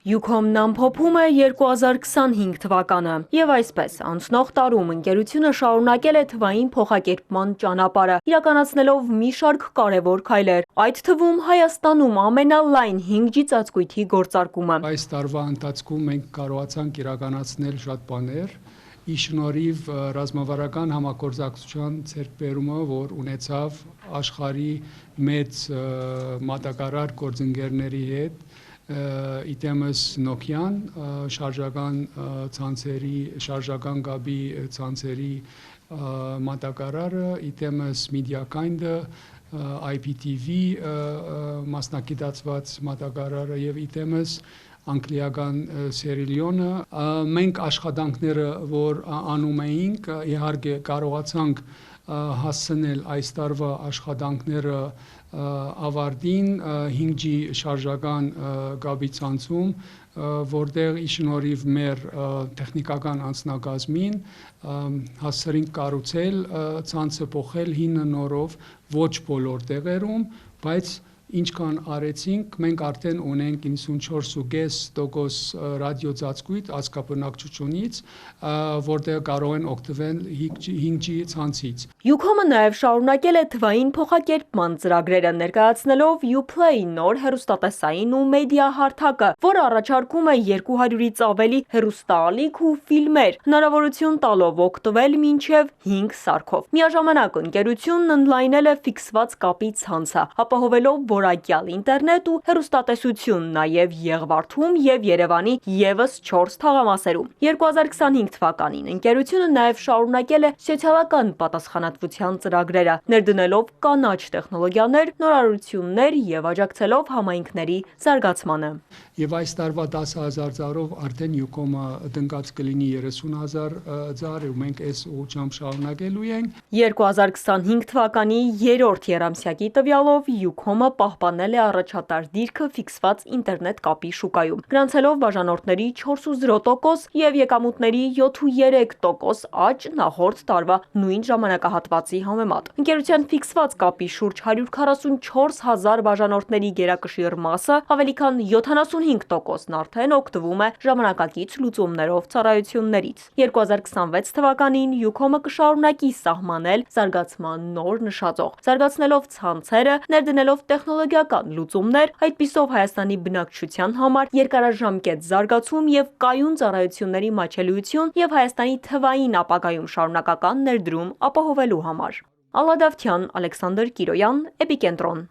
Յուքոմն ամփոփում է 2025 թվականը եւ այսպես անցնող տարում ընկերությունը շարունակել է թվային փոխակերպման ճանապարհը, իրականացնելով մի շարք կարևոր քայլեր, այդ թվում Հայաստանում ամենալայն 5G ծածկույթի գործարկումը։ Այս տարվա ընթացքում մենք կարողացանք իրականացնել շատ բաներ, ի շնորհիվ ռազմավարական համագործակցության ձեռքբերումը, որ ունեցավ աշխարհի մեծ մատակարար գործընկերների հետ, իտեմս Nokia-ն շարժական ցանցերի, շարժական կապի ցանցերի մատակարարը, իտեմս Mediakind-ը, IPTV մասնակցված մատակարարը եւ իտեմս անգլիական Սերիլիոնը։ Մենք աշխատանքները, որ անում էինք, իհարկե կարողացանք հասցնել այս տարվա աշխատանքները ավարտին 5G շարժական կապի ցանցում, որտեղ ի շնորհիվ մեր տեխնիկական անձնակազմին հասցրինք կառուցել ցանցը փոխել 9 նորով ոչ բոլոր տեղերում, բայց ինչքան արեցինք, մենք արդեն ունենք 94.5% ռադիոծածկույթ ազգաբնակչությունից, որտեղ կարող են օգտվել 5G ցանցից։ Յուքոմը նաև շարունակել է թվային փոխակերպման ծրագրերը, ներկայացնելով Uplay նոր հեռուստատեսային ու մեդիա հարթակը, որը առաջարկում է 200-ից ավելի հեռուստաալիք ու ֆիլմեր, հնարավորություն տալով օգտվել մինչև 5 սարքով։ Միաժամանակ ընկերությունն ընդլայնել է ֆիքսված կապի ցանցը, ապահովելով որակյալ ինտերնետ ու հեռուստատեսություն նաև Եղվարդում եւ Երևանի եւս 4 թաղամասերում։ 2025 թվականին ընկերությունը նաև շարունակել է սոցիալական պատասխանատվության ծրագրերը, ներդնելով կանաչ տեխնոլոգիաներ, նորարարություններ եւ աջակցելով համայնքների զարգացմանը։ Եվ այս տարվա 10,000 ծառով արդեն Յուքոմը տնկած կլինի 30,000 ծառ, ու մենք այս ուղղությամբ շարունակելու ենք։ 2025 թվականի 3-րդ եռամսյակի տվյալով Յուքոմը պահպանել է առաջատար դիրքը ֆիքսված ինտերնետ կապի շուկայում, գրանցելով բաժանորդների 4.0% եւ եկամուտների 7.3% աճ նախորդ տարվա նույն ժամանակահատվածի համեմատ։ Ընկերության ֆիքսված կապի շուրջ 144,000 բաժանորդների գերակշիռ մասը, ավելի քան 75%-ն արդեն օգտվում է ժամանակակից լուծումներով ծառայություններից։ 2026 թվականին Յուքոմը կշարունակի սահմանել զարգացման նոր նշաձող, զարգացնելով ցանցերը, ներդնելով տեխնոլոգիական լուծումներ, այդպիսով Հայաստանի բնակչության համար երկարաժամկետ զարգացում եւ կայուն ծառայությունների մատչելիություն եւ Հայաստանի թվային ապագայում շարունակական ներդրում ապահովելու համար։ Ալադավթյան, Ալեքսանդր Կիրոյան, Էպիկենտրոն։